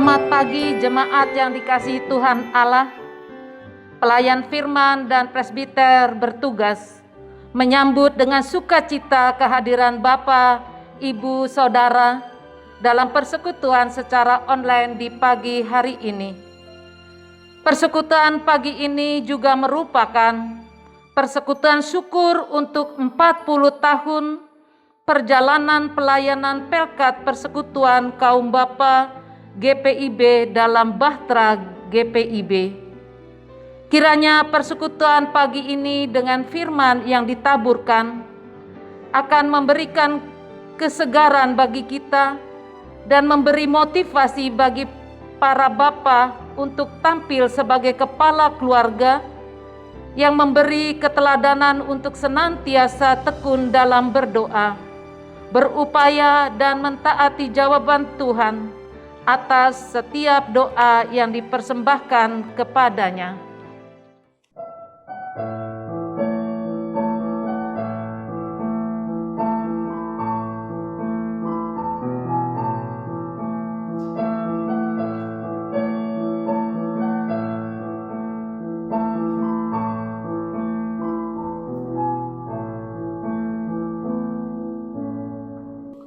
Selamat pagi jemaat yang dikasihi Tuhan Allah. Pelayan firman dan presbiter bertugas menyambut dengan sukacita kehadiran Bapak, Ibu, Saudara dalam persekutuan secara online di pagi hari ini. Persekutuan pagi ini juga merupakan persekutuan syukur untuk 40 tahun perjalanan pelayanan Pelkat Persekutuan Kaum Bapa GPIB dalam Bahtera GPIB. Kiranya persekutuan pagi ini dengan firman yang ditaburkan akan memberikan kesegaran bagi kita dan memberi motivasi bagi para bapa untuk tampil sebagai kepala keluarga yang memberi keteladanan untuk senantiasa tekun dalam berdoa, berupaya dan mentaati jawaban Tuhan atas setiap doa yang dipersembahkan kepadanya.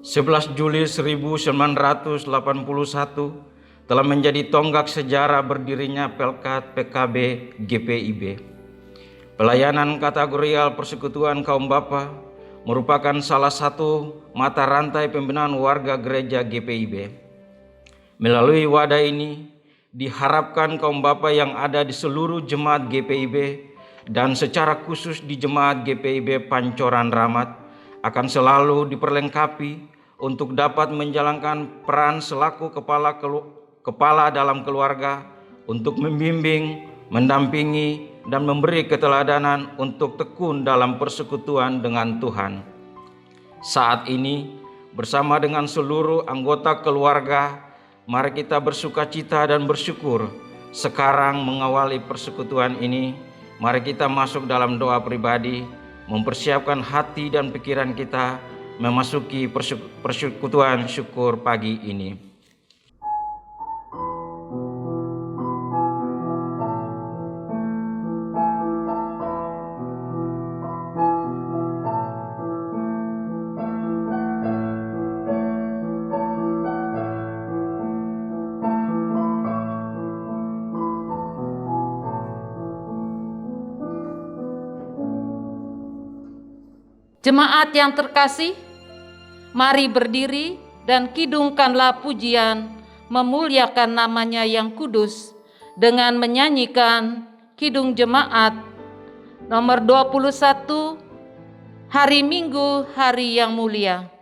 Juli 1981 telah menjadi tonggak sejarah berdirinya Pelkat PKB GPIB. Pelayanan kategorial persekutuan kaum bapa merupakan salah satu mata rantai pembinaan warga gereja GPIB. Melalui wadah ini diharapkan kaum bapa yang ada di seluruh jemaat GPIB dan secara khusus di jemaat GPIB Pancoran Rahmat akan selalu diperlengkapi untuk dapat menjalankan peran selaku kepala dalam keluarga untuk membimbing, mendampingi, dan memberi keteladanan untuk tekun dalam persekutuan dengan Tuhan. Saat ini, bersama dengan seluruh anggota keluarga, mari kita bersukacita dan bersyukur. Sekarang mengawali persekutuan ini, mari kita masuk dalam doa pribadi, mempersiapkan hati dan pikiran kita memasuki persekutuan syukur pagi ini. Jemaat yang terkasih, mari berdiri dan kidungkanlah pujian memuliakan namanya yang kudus dengan menyanyikan Kidung Jemaat nomor 21, Hari Minggu, Hari yang Mulia.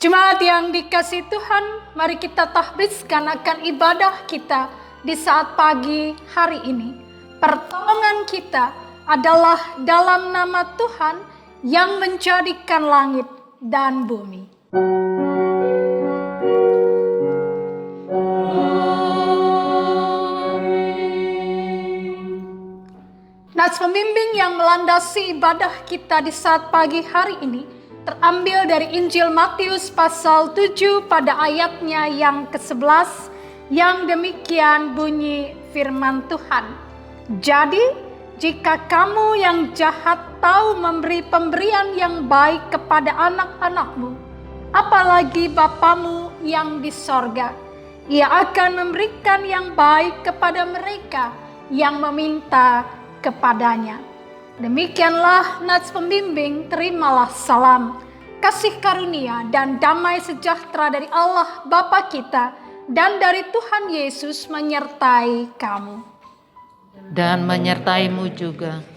Jemaat yang dikasihi Tuhan, mari kita tahbiskan akan ibadah kita di saat pagi hari ini. Pertolongan kita adalah dalam nama Tuhan yang menjadikan langit dan bumi. Nats pembimbing yang melandasi ibadah kita di saat pagi hari ini terambil dari Injil Matius pasal 7 pada ayatnya yang ke-11 yang demikian bunyi firman Tuhan. Jadi jika kamu yang jahat tahu memberi pemberian yang baik kepada anak-anakmu, apalagi Bapamu yang di sorga, Ia akan memberikan yang baik kepada mereka yang meminta kepadanya. Demikianlah nats pembimbing, terimalah salam, kasih karunia dan damai sejahtera dari Allah Bapa kita dan dari Tuhan Yesus menyertai kamu. Dan menyertaimu juga.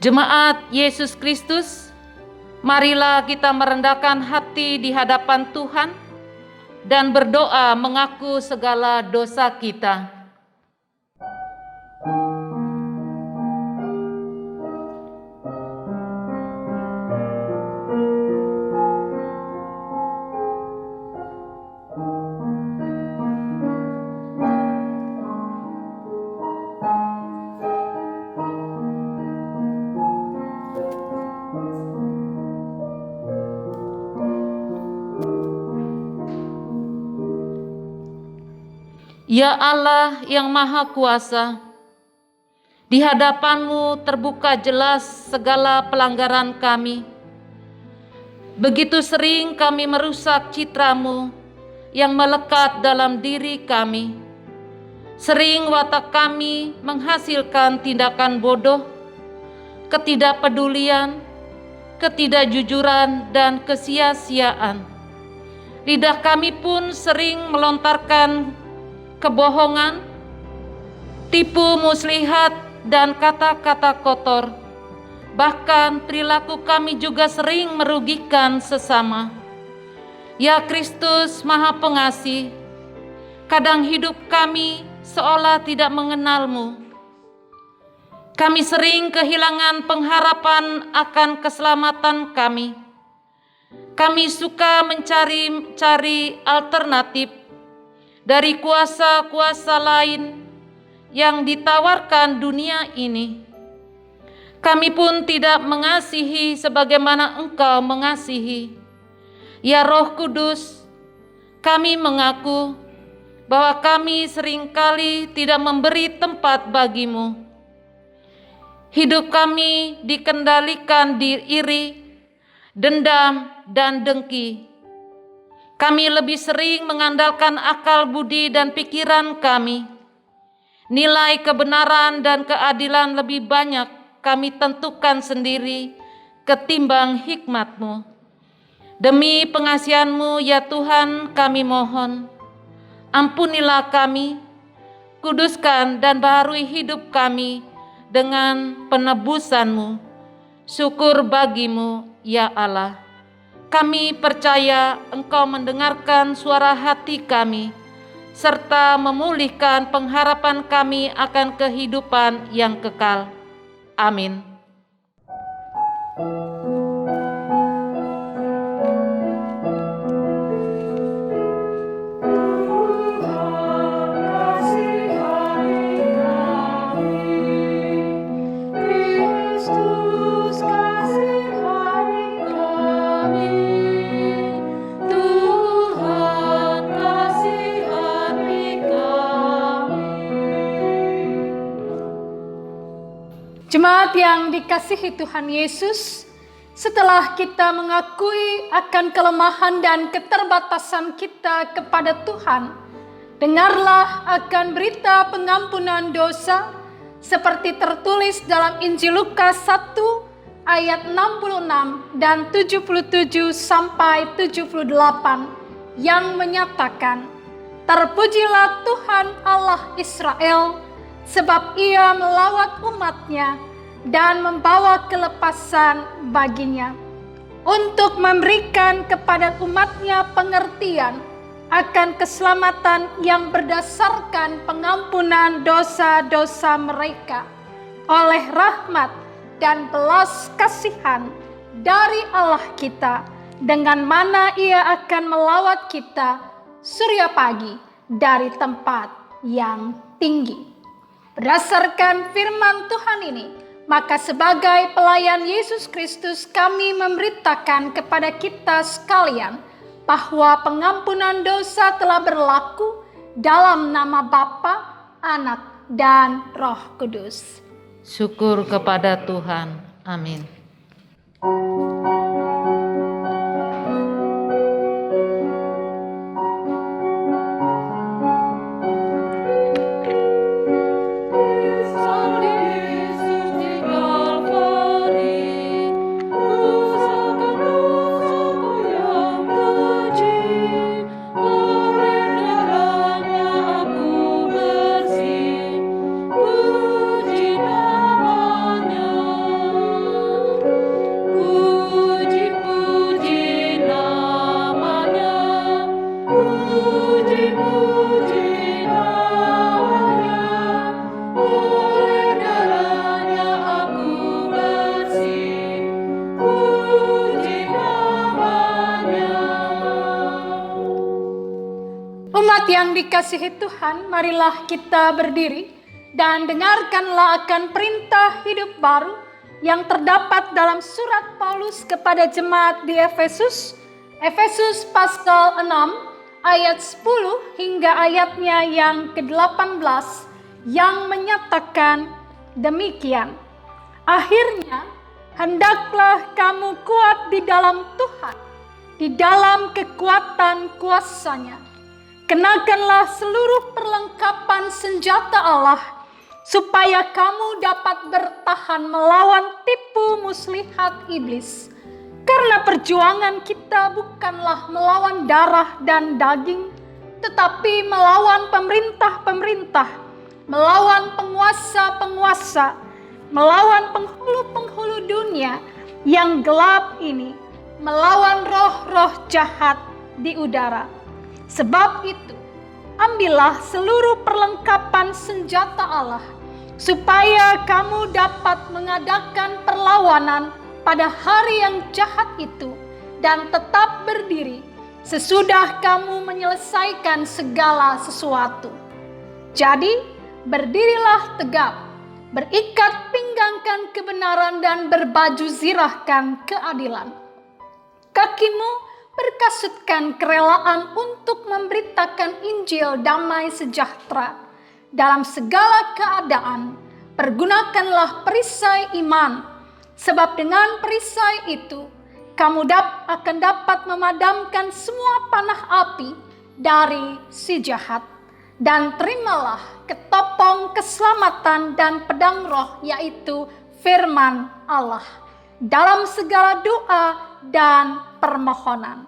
Jemaat Yesus Kristus, marilah kita merendahkan hati di hadapan Tuhan dan berdoa mengaku segala dosa kita. Ya Allah yang Maha Kuasa, di hadapan-Mu terbuka jelas segala pelanggaran kami. Begitu sering kami merusak citra-Mu yang melekat dalam diri kami. Sering watak kami menghasilkan tindakan bodoh, ketidakpedulian, ketidakjujuran, dan kesia-siaan. Lidah kami pun sering melontarkan kebohongan, tipu muslihat, dan kata-kata kotor. Bahkan perilaku kami juga sering merugikan sesama. Ya Kristus Maha Pengasih, kadang hidup kami seolah tidak mengenal-Mu. Kami sering kehilangan pengharapan akan keselamatan kami. Kami suka mencari alternatif dari kuasa-kuasa lain yang ditawarkan dunia ini. Kami pun tidak mengasihi sebagaimana Engkau mengasihi. Ya Roh Kudus, kami mengaku bahwa kami seringkali tidak memberi tempat bagi-Mu. Hidup kami dikendalikan di iri, dendam, dan dengki. Kami lebih sering mengandalkan akal budi dan pikiran kami. Nilai kebenaran dan keadilan lebih banyak kami tentukan sendiri ketimbang hikmat-Mu. Demi pengasihan-Mu ya Tuhan, kami mohon, ampunilah kami, kuduskan dan baharui hidup kami dengan penebusan-Mu. Syukur bagi-Mu ya Allah. Kami percaya Engkau mendengarkan suara hati kami, serta memulihkan pengharapan kami akan kehidupan yang kekal. Amin. Umat yang dikasihi Tuhan Yesus, setelah kita mengakui akan kelemahan dan keterbatasan kita kepada Tuhan, dengarlah akan berita pengampunan dosa seperti tertulis dalam Injil Lukas 1 ayat 66 dan 77 sampai 78 yang menyatakan, "Terpujilah Tuhan Allah Israel, sebab Ia melawat umatnya dan membawa kelepasan baginya, untuk memberikan kepada umatnya pengertian akan keselamatan yang berdasarkan pengampunan dosa-dosa mereka, oleh rahmat dan belas kasihan dari Allah kita, dengan mana Ia akan melawat kita surya pagi dari tempat yang tinggi." Berdasarkan firman Tuhan ini, maka sebagai pelayan Yesus Kristus kami memberitakan kepada kita sekalian bahwa pengampunan dosa telah berlaku dalam nama Bapa, Anak, dan Roh Kudus. Syukur kepada Tuhan. Amin. Umat yang dikasihi Tuhan, marilah kita berdiri dan dengarkanlah akan perintah hidup baru yang terdapat dalam surat Paulus kepada jemaat di Efesus, Efesus pasal 6 ayat 10 hingga ayatnya yang ke-18 yang menyatakan demikian. "Akhirnya, hendaklah kamu kuat di dalam Tuhan, di dalam kekuatan kuasa-Nya. Kenakanlah seluruh perlengkapan senjata Allah, supaya kamu dapat bertahan melawan tipu muslihat iblis. Karena perjuangan kita bukanlah melawan darah dan daging, tetapi melawan pemerintah-pemerintah, melawan penguasa-penguasa, melawan penghulu-penghulu dunia yang gelap ini, melawan roh-roh jahat di udara. Sebab itu, ambillah seluruh perlengkapan senjata Allah, supaya kamu dapat mengadakan perlawanan pada hari yang jahat itu, dan tetap berdiri sesudah kamu menyelesaikan segala sesuatu. Jadi, berdirilah tegap, berikat pinggangkan kebenaran dan berbaju zirahkan keadilan. Kakimu berkasutkan kerelaan untuk memberitakan Injil damai sejahtera. Dalam segala keadaan, pergunakanlah perisai iman, sebab dengan perisai itu, kamu akan dapat memadamkan semua panah api dari si jahat. Dan terimalah ketopong keselamatan dan pedang roh, yaitu firman Allah, dalam segala doa dan permohonan.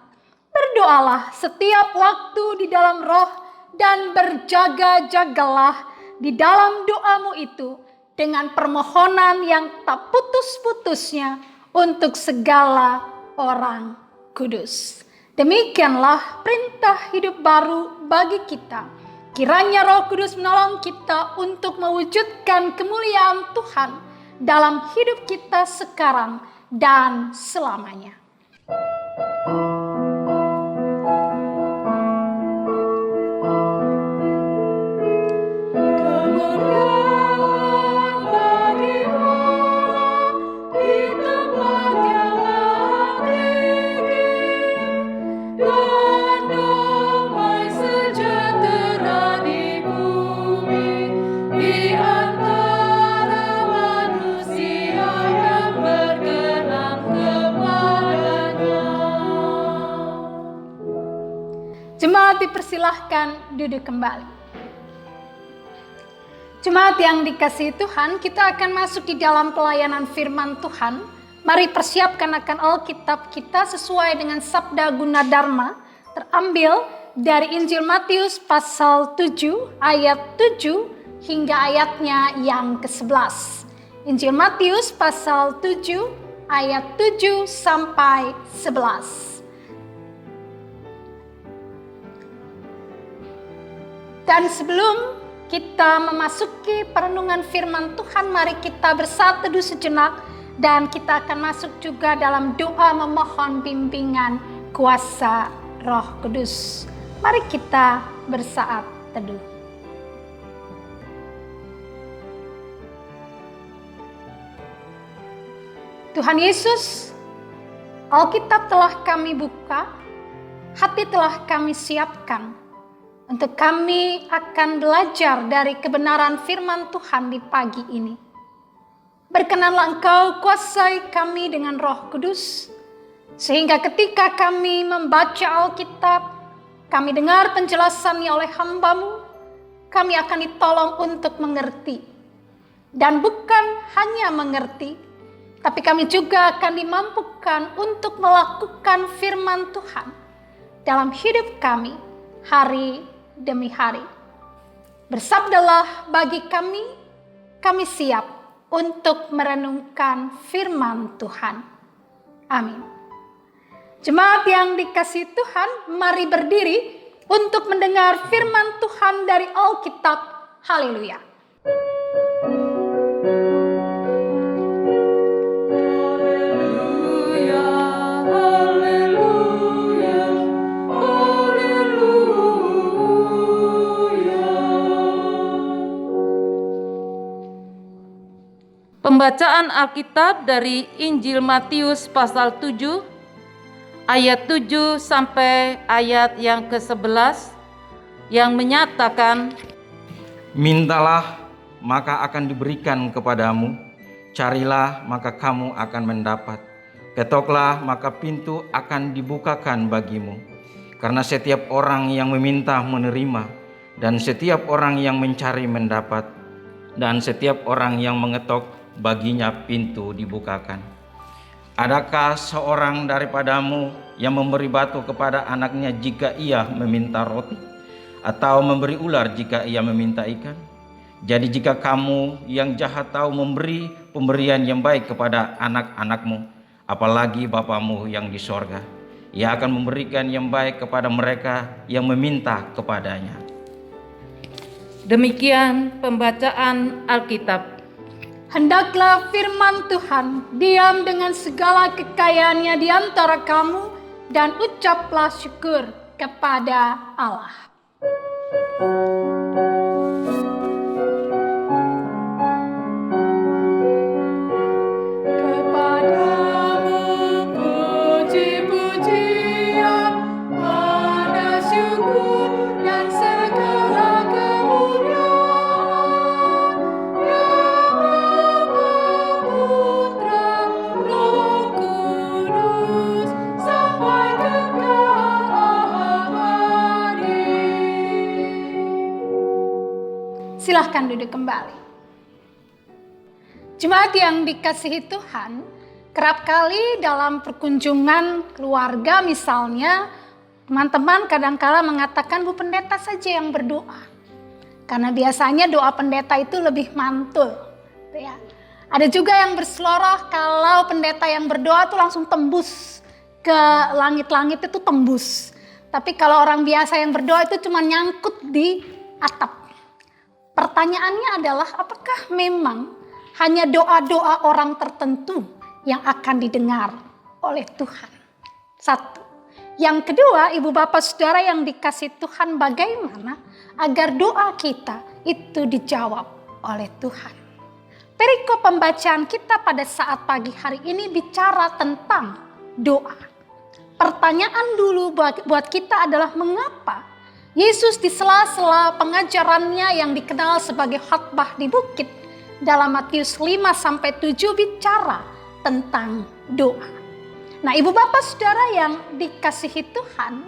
Berdoalah setiap waktu di dalam roh, dan berjaga-jagalah di dalam doamu itu dengan permohonan yang tak putus-putusnya untuk segala orang kudus. Demikianlah perintah hidup baru bagi kita. Kiranya Roh Kudus menolong kita untuk mewujudkan kemuliaan Tuhan dalam hidup kita sekarang dan selamanya. Di antara manusia. Jemaat dipersilahkan duduk kembali. Jemaat yang dikasihi Tuhan, kita akan masuk di dalam pelayanan firman Tuhan. Mari persiapkan akan Alkitab kita sesuai dengan Sabda Guna Dharma, terambil dari Injil Matius pasal 7 ayat 7 hingga ayatnya yang ke-11. Injil Matius pasal 7 ayat 7 sampai 11. Dan sebelum kita memasuki perenungan firman Tuhan, mari kita bersatu teduh sejenak dan kita akan masuk juga dalam doa memohon bimbingan kuasa Roh Kudus. Mari kita bersaat teduh. Tuhan Yesus, Alkitab telah kami buka, hati telah kami siapkan untuk kami akan belajar dari kebenaran firman Tuhan di pagi ini. Berkenanlah Engkau kuasai kami dengan Roh Kudus, sehingga ketika kami membaca Alkitab, kami dengar penjelasannya oleh hamba-Mu, kami akan ditolong untuk mengerti. Dan bukan hanya mengerti, tapi kami juga akan dimampukan untuk melakukan firman Tuhan dalam hidup kami hari demi hari. Bersabdalah bagi kami siap untuk merenungkan firman Tuhan. Amin. Jemaat yang dikasihi Tuhan, mari berdiri untuk mendengar firman Tuhan dari Alkitab. Haleluya. Pembacaan Alkitab dari Injil Matius pasal 7 ayat 7 sampai ayat yang ke-11 yang menyatakan, Mintalah, maka akan diberikan kepadamu. Carilah, maka kamu akan mendapat. Ketoklah, maka pintu akan dibukakan bagimu. Karena setiap orang yang meminta menerima, dan setiap orang yang mencari mendapat, dan setiap orang yang mengetok baginya pintu dibukakan. Adakah seorang daripadamu yang memberi batu kepada anaknya jika ia meminta roti, atau memberi ular jika ia meminta ikan? Jadi jika kamu yang jahat tahu memberi pemberian yang baik kepada anak-anakmu, apalagi Bapamu yang di sorga, Ia akan memberikan yang baik kepada mereka yang meminta kepadanya. Demikian pembacaan Alkitab. Hendaklah firman Tuhan diam dengan segala kekayaannya di antara kamu, dan ucaplah syukur kepada Allah. Silahkan duduk kembali. Jemaat yang dikasihi Tuhan, kerap kali dalam perkunjungan keluarga misalnya, teman-teman kadang-kala mengatakan Bu Pendeta saja yang berdoa. Karena biasanya doa pendeta itu lebih mantul. Ya. Ada juga yang berseloroh kalau pendeta yang berdoa itu langsung tembus ke langit-langit, itu tembus. Tapi kalau orang biasa yang berdoa itu cuma nyangkut di atap. Pertanyaannya adalah, apakah memang hanya doa-doa orang tertentu yang akan didengar oleh Tuhan? Satu. Yang kedua, ibu bapak saudara yang dikasihi Tuhan, bagaimana agar doa kita itu dijawab oleh Tuhan? Perikop pembacaan kita pada saat pagi hari ini bicara tentang doa. Pertanyaan dulu buat kita adalah, mengapa Yesus di sela-sela pengajarannya yang dikenal sebagai khotbah di bukit dalam Matius 5-7 bicara tentang doa. Nah, ibu bapak saudara yang dikasihi Tuhan,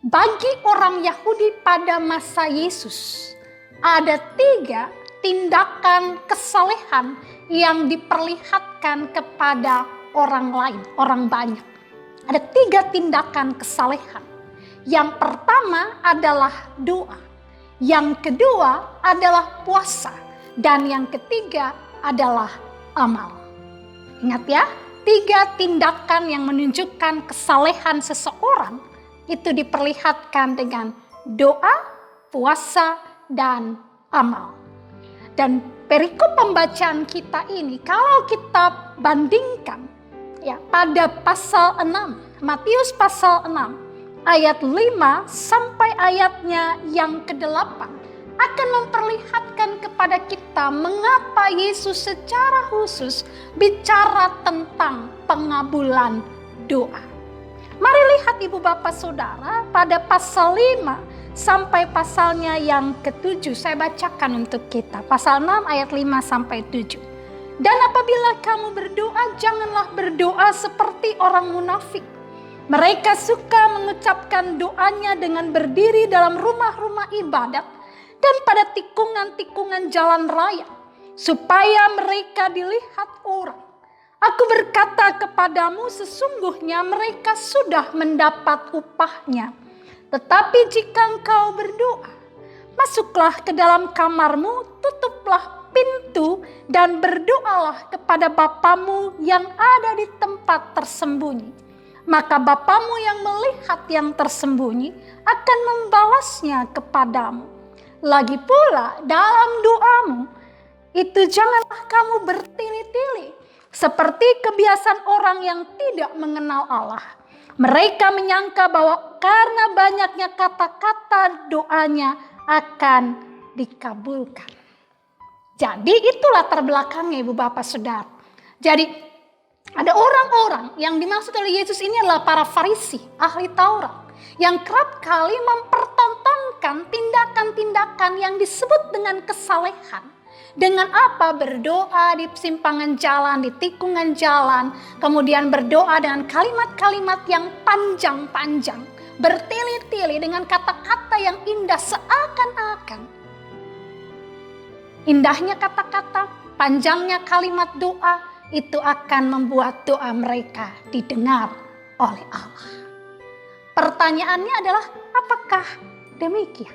Bagi orang Yahudi pada masa Yesus, ada 3 tindakan kesalehan yang diperlihatkan kepada orang lain, orang banyak. Ada 3 tindakan kesalehan. Yang pertama adalah doa. Yang kedua adalah puasa. Dan yang ketiga adalah amal. Ingat ya, 3 tindakan yang menunjukkan kesalehan seseorang itu diperlihatkan dengan doa, puasa, dan amal. Dan perikop pembacaan kita ini kalau kita bandingkan ya pada pasal 6, Matius pasal 6 ayat 5 sampai ayatnya yang ke-8 akan memperlihatkan kepada kita mengapa Yesus secara khusus bicara tentang pengabulan doa. Mari lihat Ibu Bapak Saudara pada pasal 5 sampai pasalnya yang ke-7. Saya bacakan untuk kita. Pasal 6 ayat 5 sampai 7. Dan apabila kamu berdoa, janganlah berdoa seperti orang munafik. Mereka suka mengucapkan doanya dengan berdiri dalam rumah-rumah ibadat dan pada tikungan-tikungan jalan raya, supaya mereka dilihat orang. Aku berkata kepadamu, sesungguhnya mereka sudah mendapat upahnya. Tetapi jika engkau berdoa, masuklah ke dalam kamarmu, tutuplah pintu, dan berdoalah kepada Bapamu yang ada di tempat tersembunyi. Maka Bapamu yang melihat yang tersembunyi akan membalasnya kepadamu. Lagi pula dalam doamu, itu janganlah kamu bertili-tili, seperti kebiasaan orang yang tidak mengenal Allah. Mereka menyangka bahwa karena banyaknya kata-kata doanya akan dikabulkan. Jadi itu latar belakangnya Ibu Bapak Saudara. Jadi ada orang-orang yang dimaksud oleh Yesus ini adalah para Farisi, ahli Taurat, yang kerap kali mempertontonkan tindakan-tindakan yang disebut dengan kesalehan. Dengan apa? Berdoa di simpangan jalan, di tikungan jalan, kemudian berdoa dengan kalimat-kalimat yang panjang-panjang, bertele-tele dengan kata-kata yang indah seakan-akan. Indahnya kata-kata, panjangnya kalimat doa, itu akan membuat doa mereka didengar oleh Allah. Pertanyaannya adalah, apakah demikian?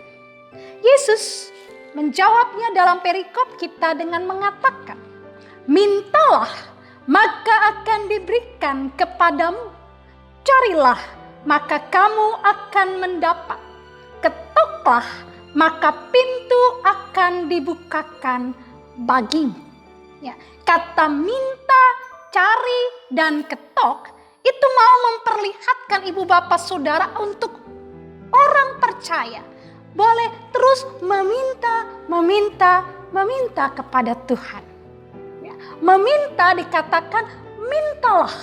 Yesus menjawabnya dalam perikop kita dengan mengatakan, mintalah maka akan diberikan kepadamu, carilah maka kamu akan mendapat, ketoklah maka pintu akan dibukakan bagimu. Ya, kata minta, cari, dan ketok itu mau memperlihatkan Ibu Bapak Saudara untuk orang percaya boleh terus meminta kepada Tuhan. Ya, meminta dikatakan mintalah.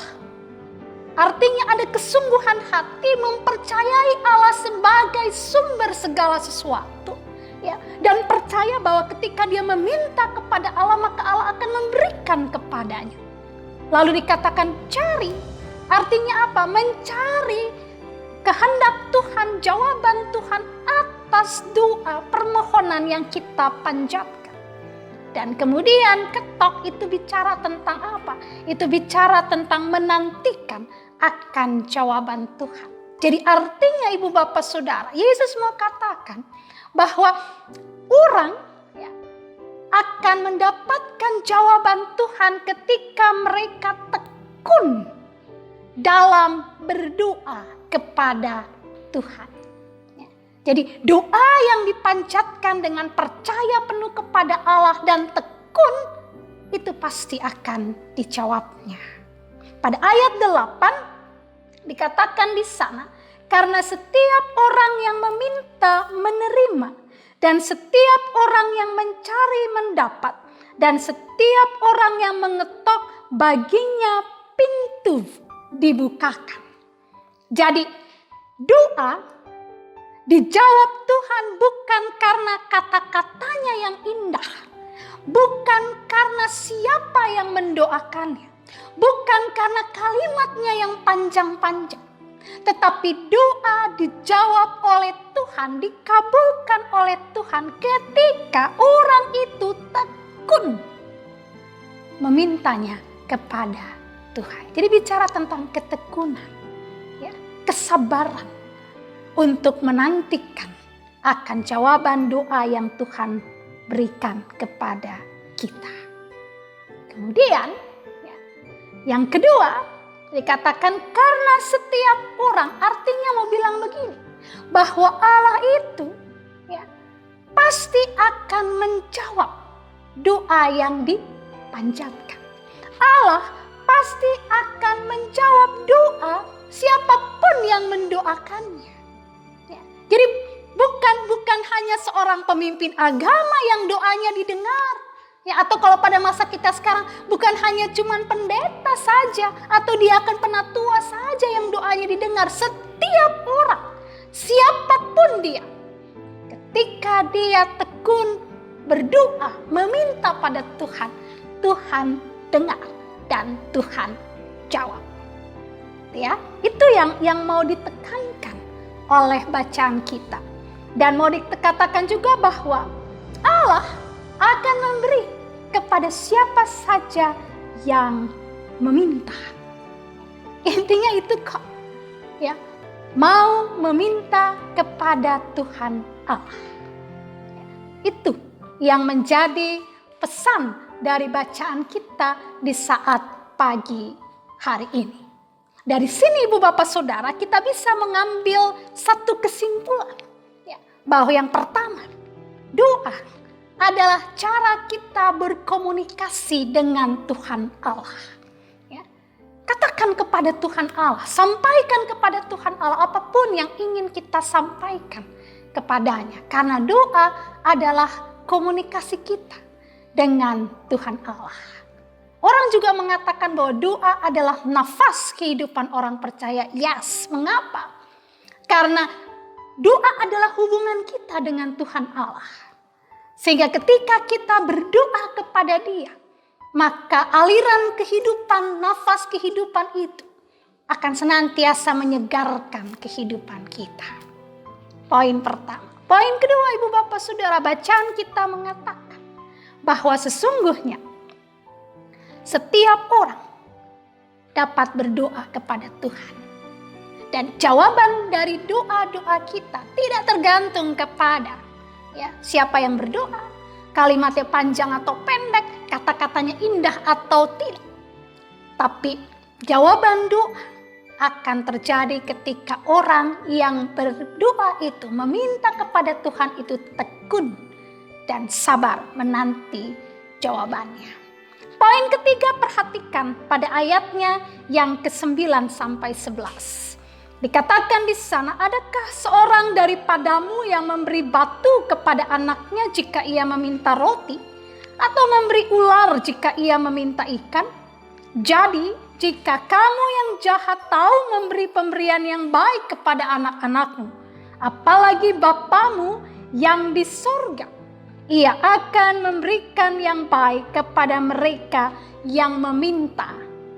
Artinya ada kesungguhan hati mempercayai Allah sebagai sumber segala sesuatu. Ya, dan percaya bahwa ketika dia meminta kepada Allah, maka Allah akan memberikan kepadanya. Lalu dikatakan cari. Artinya apa? Mencari kehendak Tuhan, jawaban Tuhan atas doa permohonan yang kita panjatkan. Dan kemudian ketok itu bicara tentang apa? Itu bicara tentang menantikan akan jawaban Tuhan. Jadi artinya Ibu Bapak Saudara, Yesus mau katakan bahwa orang akan mendapatkan jawaban Tuhan ketika mereka tekun dalam berdoa kepada Tuhan. Jadi doa yang dipanjatkan dengan percaya penuh kepada Allah dan tekun, itu pasti akan dijawabnya. Pada ayat 8 dikatakan di sana, karena setiap orang yang meminta menerima, dan setiap orang yang mencari mendapat, dan setiap orang yang mengetok baginya pintu dibukakan. Jadi doa dijawab Tuhan bukan karena kata-katanya yang indah, bukan karena siapa yang mendoakannya, bukan karena kalimatnya yang panjang-panjang, Tetapi doa dijawab oleh Tuhan, dikabulkan oleh Tuhan ketika orang itu tekun memintanya kepada Tuhan. Jadi bicara tentang ketekunan, ya, kesabaran untuk menantikan akan jawaban doa yang Tuhan berikan kepada kita. Kemudian ya, yang kedua dikatakan karena setiap orang, artinya mau bilang begini, bahwa Allah itu ya, pasti akan menjawab doa yang dipanjatkan. Allah pasti akan menjawab doa siapapun yang mendoakannya. Ya, jadi bukan hanya seorang pemimpin agama yang doanya didengar. Ya, atau kalau pada masa kita sekarang bukan hanya cuman pendeta saja atau diaken penatua saja yang doanya didengar. Setiap orang, siapapun dia, ketika dia tekun berdoa, meminta pada Tuhan, Tuhan dengar dan Tuhan jawab. Ya, itu yang mau ditekankan oleh bacaan kita. Dan mau dikatakan juga bahwa Allah akan memberi kepada siapa saja yang meminta. Intinya itu kok. Ya, mau meminta kepada Tuhan Allah. Itu yang menjadi pesan dari bacaan kita di saat pagi hari ini. Dari sini Ibu Bapak Saudara kita bisa mengambil satu kesimpulan. Ya, bahwa yang pertama, doa adalah cara kita berkomunikasi dengan Tuhan Allah. Ya. Katakan kepada Tuhan Allah, sampaikan kepada Tuhan Allah apapun yang ingin kita sampaikan kepadanya. Karena doa adalah komunikasi kita dengan Tuhan Allah. Orang juga mengatakan bahwa doa adalah nafas kehidupan orang percaya. Yes, mengapa? Karena doa adalah hubungan kita dengan Tuhan Allah. Sehingga ketika kita berdoa kepada Dia, maka aliran kehidupan, nafas kehidupan itu akan senantiasa menyegarkan kehidupan kita. Poin pertama. Poin kedua, Ibu Bapak Saudara, bacaan kita mengatakan bahwa sesungguhnya setiap orang dapat berdoa kepada Tuhan. Dan jawaban dari doa-doa kita tidak tergantung kepada ya, siapa yang berdoa, kalimatnya panjang atau pendek, kata-katanya indah atau tidak. Tapi jawaban doa akan terjadi ketika orang yang berdoa itu meminta kepada Tuhan itu tekun dan sabar menanti jawabannya. Poin ketiga, perhatikan pada ayatnya yang ke-9 sampai 11. Dikatakan di sana, adakah seorang daripadamu yang memberi batu kepada anaknya jika ia meminta roti? Atau memberi ular jika ia meminta ikan? Jadi, jika kamu yang jahat tahu memberi pemberian yang baik kepada anak-anakmu, apalagi Bapamu yang di surga, Ia akan memberikan yang baik kepada mereka yang meminta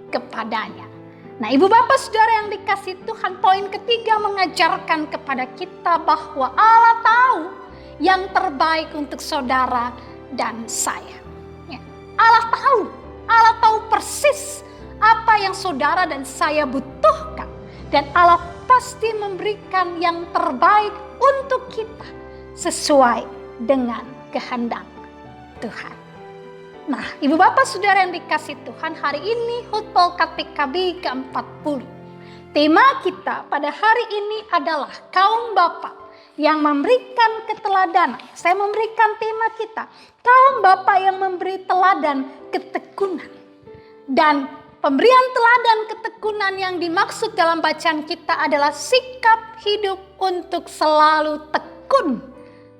kepadanya. Nah, Ibu Bapak Saudara yang dikasihi Tuhan, poin ketiga mengajarkan kepada kita bahwa Allah tahu yang terbaik untuk saudara dan saya. Ya, Allah tahu persis apa yang saudara dan saya butuhkan. Dan Allah pasti memberikan yang terbaik untuk kita sesuai dengan kehendak Tuhan. Nah, Ibu Bapak Saudara yang dikasihi Tuhan, hari ini HUT Polkat PKB ke-40. Tema kita pada hari ini adalah kaum bapak yang memberikan keteladanan. Saya memberikan tema kita, kaum bapak yang memberi teladan ketekunan. Dan pemberian teladan ketekunan yang dimaksud dalam bacaan kita adalah sikap hidup untuk selalu tekun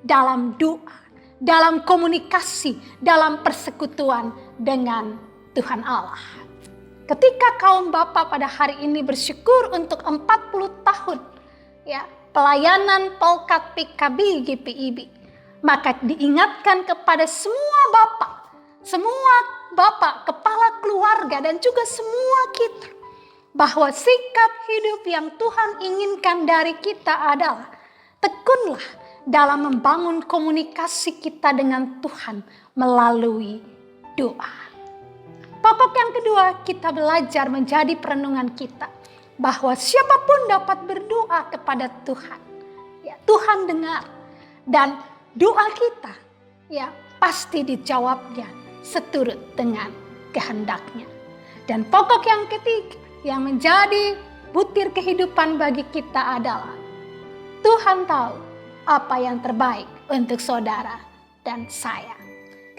dalam doa, dalam komunikasi, dalam persekutuan dengan Tuhan Allah. Ketika kaum bapak pada hari ini bersyukur untuk 40 tahun ya, pelayanan Polkat PKB GPIB, maka diingatkan kepada semua bapak, kepala keluarga dan juga semua kita bahwa sikap hidup yang Tuhan inginkan dari kita adalah tekunlah dalam membangun komunikasi kita dengan Tuhan melalui doa. Pokok yang kedua, kita belajar menjadi perenungan kita bahwa siapapun dapat berdoa kepada Tuhan. Ya, Tuhan dengar dan doa kita ya pasti dijawabnya seturut dengan kehendaknya. Dan pokok yang ketiga yang menjadi butir kehidupan bagi kita adalah Tuhan tahu apa yang terbaik untuk saudara dan saya.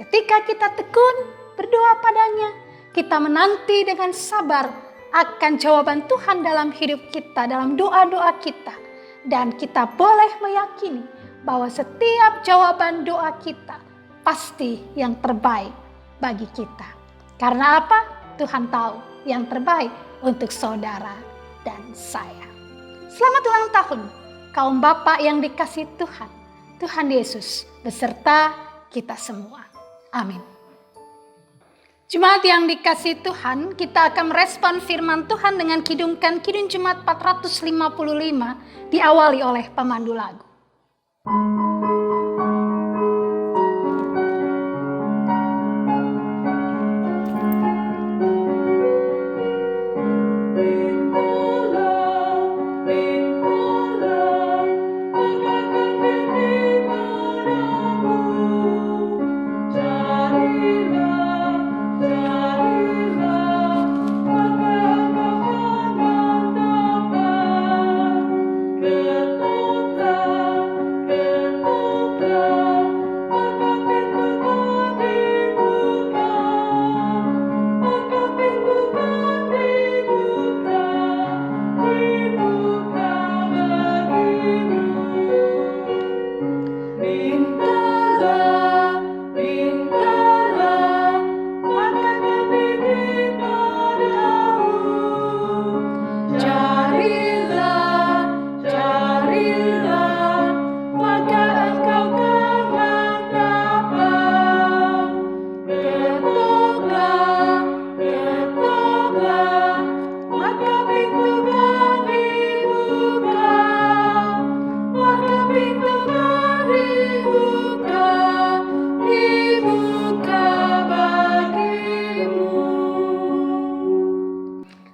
Ketika kita tekun berdoa padanya, kita menanti dengan sabar akan jawaban Tuhan dalam hidup kita, dalam doa-doa kita. Dan kita boleh meyakini bahwa setiap jawaban doa kita pasti yang terbaik bagi kita. Karena apa? Tuhan tahu yang terbaik untuk saudara dan saya. Selamat ulang tahun kaum bapak yang dikasihi Tuhan. Tuhan Yesus beserta kita semua. Amin. Jemaat yang dikasihi Tuhan, kita akan merespon firman Tuhan dengan kidungkan Kidung Jemaat 455 diawali oleh pemandu lagu.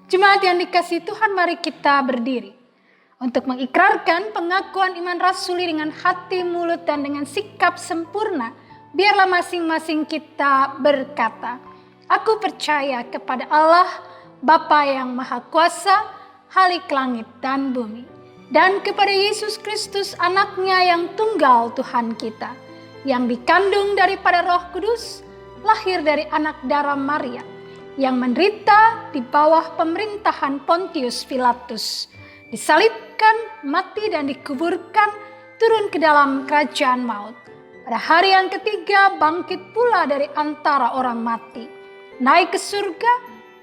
Jemaat yang dikasihi Tuhan, mari kita berdiri untuk mengikrarkan pengakuan iman rasuli dengan hati, mulut, dan dengan sikap sempurna. Biarlah masing-masing kita berkata, aku percaya kepada Allah, Bapa yang Maha Kuasa, Khalik langit dan bumi, dan kepada Yesus Kristus anaknya yang tunggal Tuhan kita, yang dikandung daripada Roh Kudus, lahir dari anak darah Maria, yang menderita di bawah pemerintahan Pontius Pilatus, disalibkan, mati dan dikuburkan, turun ke dalam kerajaan maut. Pada hari yang ketiga bangkit pula dari antara orang mati, naik ke surga,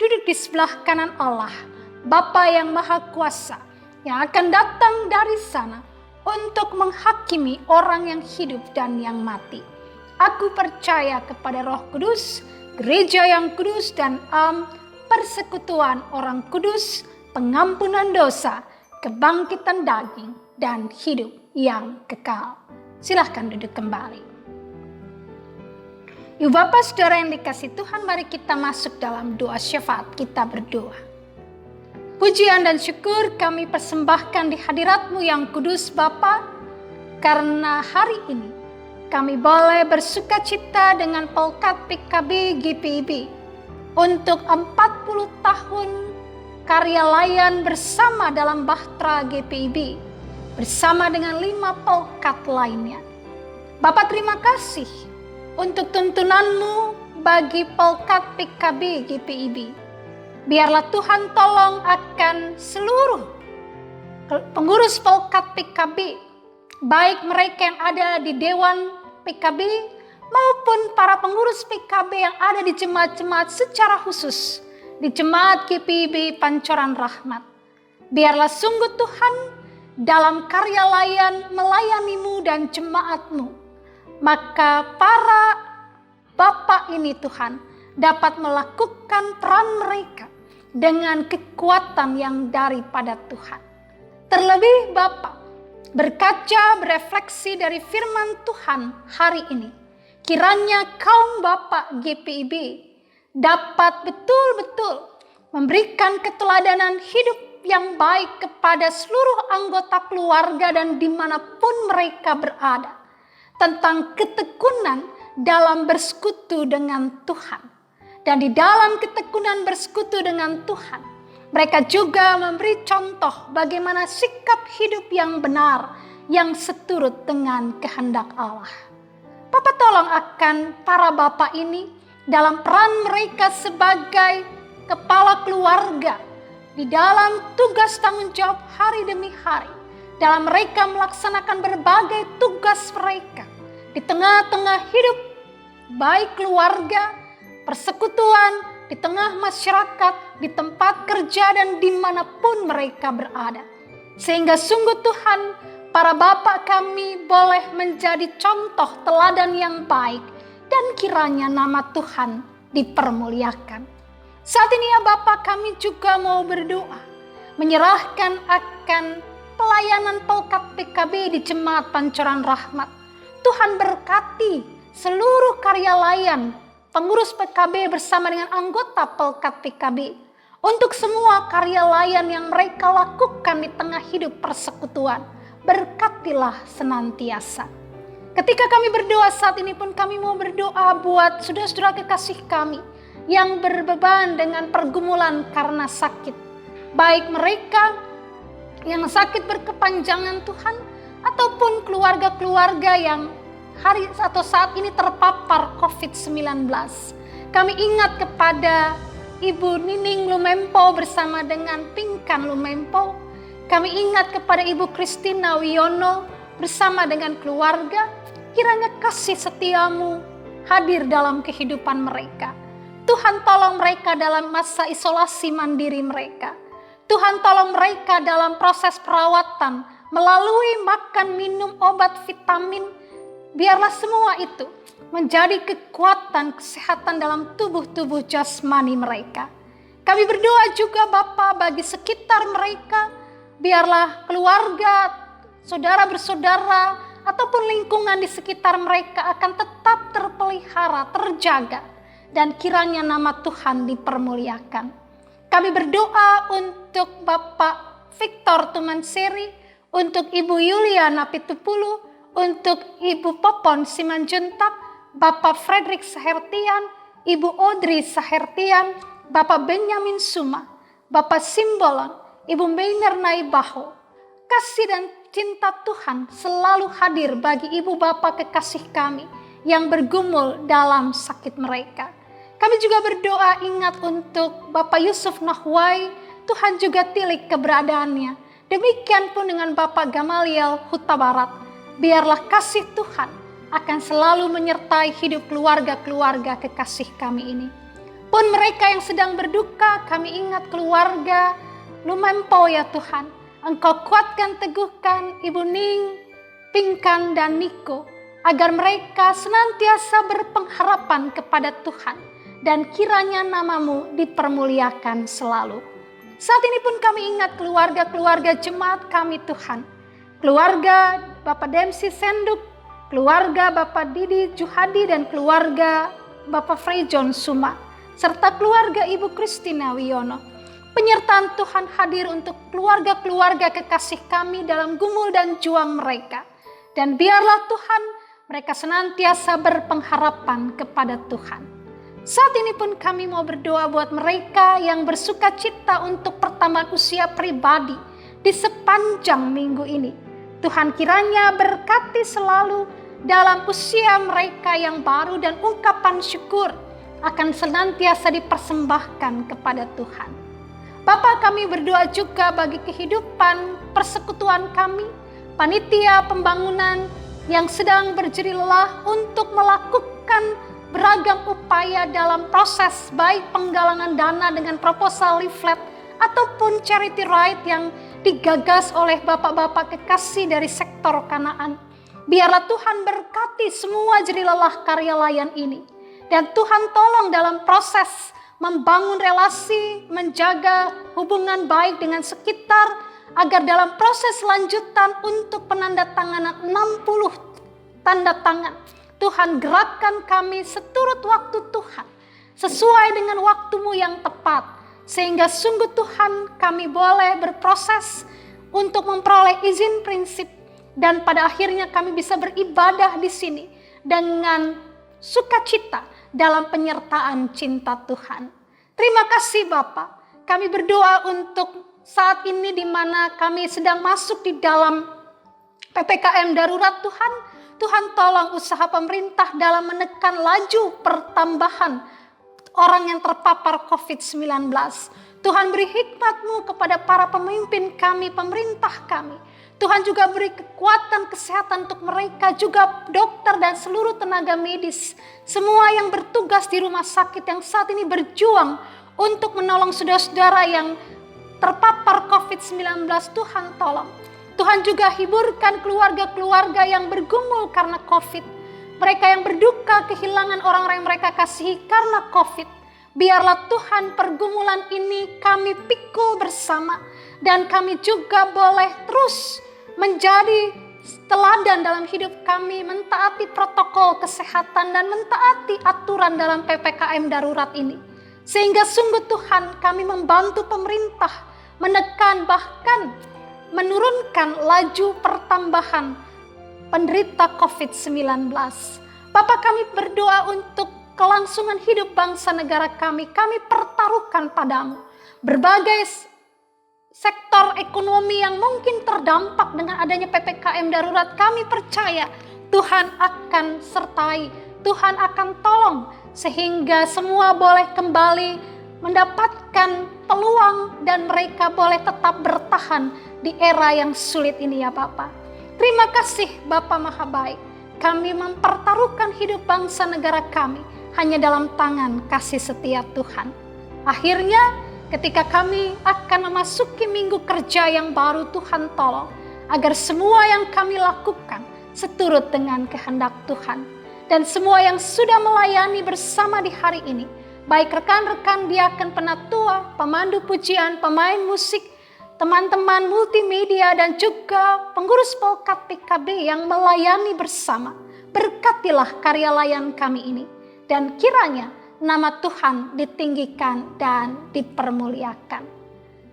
duduk di sebelah kanan Allah, Bapa yang Maha Kuasa, yang akan datang dari sana untuk menghakimi orang yang hidup dan yang mati. Aku percaya kepada Roh Kudus, gereja yang kudus dan persekutuan orang kudus, pengampunan dosa, kebangkitan daging, dan hidup yang kekal. Silahkan duduk kembali. Ibu Bapak Saudara yang dikasihi Tuhan, mari kita masuk dalam doa syafaat. Kita berdoa. Pujian dan syukur kami persembahkan di hadirat-Mu yang kudus Bapa, karena hari ini kami boleh bersukacita dengan Pelkat PKB GPIB untuk 40 tahun karya layan bersama dalam Bahtera GPIB bersama dengan 5 pelkat lainnya. Bapak terima kasih untuk tuntunan-Mu bagi Pelkat PKB GPIB. Biarlah Tuhan tolong akan seluruh pengurus Pelkat PKB, baik mereka yang ada di Dewan PKB maupun para pengurus PKB yang ada di jemaat-jemaat secara khusus di Jemaat GPIB Pancoran Rahmat. Biarlah sungguh Tuhan dalam karya layan melayani-Mu dan jemaat-Mu, maka para Bapak ini Tuhan dapat melakukan peran mereka dengan kekuatan yang daripada Tuhan. Terlebih Bapak, berkaca berefleksi dari firman Tuhan hari ini, kiranya kaum Bapak GPIB dapat betul-betul memberikan keteladanan hidup yang baik kepada seluruh anggota keluarga dan dimanapun mereka berada, tentang ketekunan dalam bersekutu dengan Tuhan. Dan di dalam ketekunan bersekutu dengan Tuhan, mereka juga memberi contoh bagaimana sikap hidup yang benar, yang seturut dengan kehendak Allah. Bapak tolong akan para bapak ini dalam peran mereka sebagai kepala keluarga, di dalam tugas tanggung jawab hari demi hari, dalam mereka melaksanakan berbagai tugas mereka, di tengah-tengah hidup baik keluarga, persekutuan, di tengah masyarakat, di tempat kerja dan dimanapun mereka berada. Sehingga sungguh Tuhan, para bapak kami boleh menjadi contoh teladan yang baik dan kiranya nama Tuhan dipermuliakan. Saat ini ya Bapak, kami juga mau berdoa, menyerahkan akan pelayanan Pelkat PKB di Jemaat Pancoran Rahmat. Tuhan berkati seluruh karya layan pengurus PKB bersama dengan anggota Pelkat PKB untuk semua karya layan yang mereka lakukan di tengah hidup persekutuan. Berkatilah senantiasa. Ketika kami berdoa saat ini pun kami mau berdoa buat saudara-saudara kekasih kami yang berbeban dengan pergumulan karena sakit. Baik mereka yang sakit berkepanjangan Tuhan, ataupun keluarga-keluarga yang hari atau saat ini terpapar COVID-19. Kami ingat kepada Ibu Nining Lumempo bersama dengan Pinkan Lumempo. Kami ingat kepada Ibu Kristina Wiono bersama dengan keluarga. Kiranya kasih setiamu hadir dalam kehidupan mereka. Tuhan tolong mereka dalam masa isolasi mandiri mereka. Tuhan tolong mereka dalam proses perawatan melalui makan, minum, obat, vitamin. Biarlah semua itu menjadi kekuatan kesehatan dalam tubuh-tubuh jasmani mereka. Kami berdoa juga Bapa bagi sekitar mereka. Biarlah keluarga, saudara bersaudara, ataupun lingkungan di sekitar mereka akan tetap terpelihara, terjaga. Dan kiranya nama Tuhan dipermuliakan. Kami berdoa untuk Bapak Victor Tumanseri, untuk Ibu Yuliana Pitupulu, untuk Ibu Popon Simanjuntak, Bapak Frederick Sahertian, Ibu Audrey Sahertian, Bapak Benyamin Suma, Bapak Simbolon, Ibu Meiner Naibaho. Kasih dan cinta Tuhan selalu hadir bagi ibu bapak kekasih kami yang bergumul dalam sakit mereka. Kami juga berdoa ingat untuk Bapak Yusuf Nahwai, Tuhan juga tilik keberadaannya. Demikian pun dengan Bapak Gamaliel Huta Barat. Biarlah kasih Tuhan akan selalu menyertai hidup keluarga-keluarga kekasih kami ini. Pun mereka yang sedang berduka, kami ingat keluarga Lumempo ya Tuhan. Engkau kuatkan, teguhkan Ibu Ning, Pinkan dan Niko, agar mereka senantiasa berpengharapan kepada Tuhan. Dan kiranya namamu dipermuliakan selalu. Saat ini pun kami ingat keluarga-keluarga jemaat kami Tuhan. Keluarga Bapak Dempsey Senduk, keluarga Bapak Didi Juhadi dan keluarga Bapak Frejon Suma. Serta keluarga Ibu Kristina Wiono. Penyertaan Tuhan hadir untuk keluarga-keluarga kekasih kami dalam gumul dan juang mereka. Dan biarlah Tuhan mereka senantiasa berpengharapan kepada Tuhan. Saat ini pun kami mau berdoa buat mereka yang bersuka cita untuk pertambahan usia pribadi di sepanjang minggu ini. Tuhan kiranya berkati selalu dalam usia mereka yang baru dan ungkapan syukur akan senantiasa dipersembahkan kepada Tuhan. Bapa, kami berdoa juga bagi kehidupan persekutuan kami, panitia pembangunan yang sedang berjerih lelah untuk melakukan beragam upaya dalam proses baik penggalangan dana dengan proposal leaflet ataupun charity ride yang digagas oleh bapak-bapak kekasih dari sektor Kanaan. Biarlah Tuhan berkati semua jerih lelah karya layan ini. Dan Tuhan tolong dalam proses membangun relasi, menjaga hubungan baik dengan sekitar, agar dalam proses lanjutan untuk penandatanganan 60 tanda tangan, Tuhan gerakkan kami seturut waktu Tuhan, sesuai dengan waktu-Mu yang tepat, sehingga sungguh Tuhan kami boleh berproses untuk memperoleh izin prinsip, dan pada akhirnya kami bisa beribadah di sini dengan sukacita dalam penyertaan cinta Tuhan. Terima kasih Bapa. Kami berdoa untuk saat ini di mana kami sedang masuk di dalam PPKM darurat Tuhan. Tuhan tolong usaha pemerintah dalam menekan laju pertambahan orang yang terpapar COVID-19. Tuhan beri hikmat-Mu kepada para pemimpin kami, pemerintah kami. Tuhan juga beri kekuatan kesehatan untuk mereka, juga dokter dan seluruh tenaga medis. Semua yang bertugas di rumah sakit yang saat ini berjuang untuk menolong saudara-saudara yang terpapar COVID-19, Tuhan tolong. Tuhan juga hiburkan keluarga-keluarga yang bergumul karena COVID. Mereka yang berduka kehilangan orang-orang yang mereka kasihi karena COVID. Biarlah Tuhan pergumulan ini kami pikul bersama, dan kami juga boleh terus menjadi teladan dalam hidup kami, mentaati protokol kesehatan dan mentaati aturan dalam PPKM darurat ini. Sehingga sungguh Tuhan kami membantu pemerintah menekan bahkan menurunkan laju pertambahan penderita COVID-19. Bapak, kami berdoa untuk kelangsungan hidup bangsa negara kami pertaruhkan padamu. Berbagai sektor ekonomi yang mungkin terdampak dengan adanya PPKM darurat, kami percaya Tuhan akan sertai, Tuhan akan tolong, sehingga semua boleh kembali mendapatkan peluang dan mereka boleh tetap bertahan di era yang sulit ini ya Bapak. Terima kasih Bapak Maha Baik. Kami mempertaruhkan hidup bangsa negara kami hanya dalam tangan kasih setia Tuhan. Akhirnya ketika kami akan memasuki minggu kerja yang baru, Tuhan tolong agar semua yang kami lakukan seturut dengan kehendak Tuhan. Dan semua yang sudah melayani bersama di hari ini, baik rekan-rekan diaken penatua, pemandu pujian, pemain musik, teman-teman multimedia, dan juga pengurus Polkat PKB yang melayani bersama, berkatilah karya layan kami ini. Dan kiranya nama Tuhan ditinggikan dan dipermuliakan.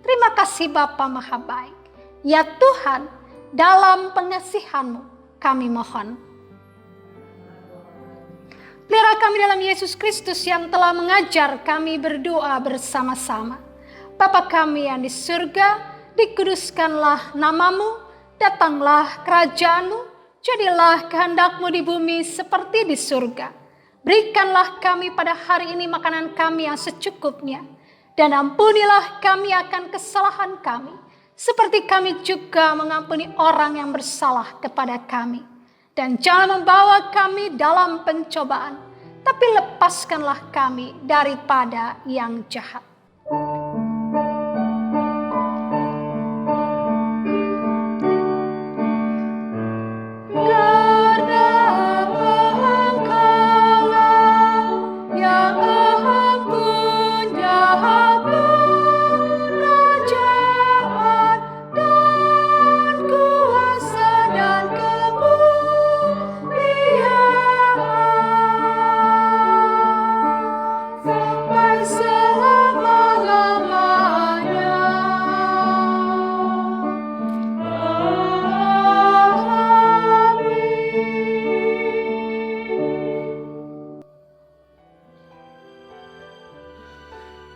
Terima kasih Bapa Maha Baik. Ya Tuhan, dalam pengasihan-Mu kami mohon. Pelihara kami dalam Yesus Kristus yang telah mengajar kami berdoa bersama-sama. Bapa kami yang di surga, dikuduskanlah nama-Mu, datanglah kerajaan-Mu, jadilah kehendak-Mu di bumi seperti di surga. Berikanlah kami pada hari ini makanan kami yang secukupnya, dan ampunilah kami akan kesalahan kami, seperti kami juga mengampuni orang yang bersalah kepada kami. Dan jangan membawa kami dalam pencobaan, tapi lepaskanlah kami daripada yang jahat.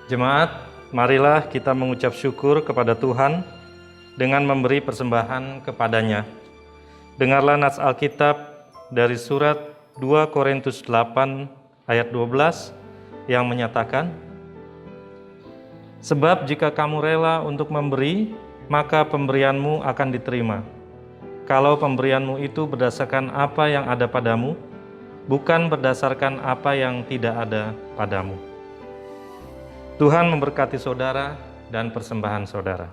Jemaat, marilah kita mengucap syukur kepada Tuhan dengan memberi persembahan kepadanya. Dengarlah nats Alkitab dari surat 2 Korintus 8 ayat 12 yang menyatakan, "Sebab jika kamu rela untuk memberi, maka pemberianmu akan diterima. Kalau pemberianmu itu berdasarkan apa yang ada padamu, bukan berdasarkan apa yang tidak ada padamu." Tuhan memberkati saudara dan persembahan saudara.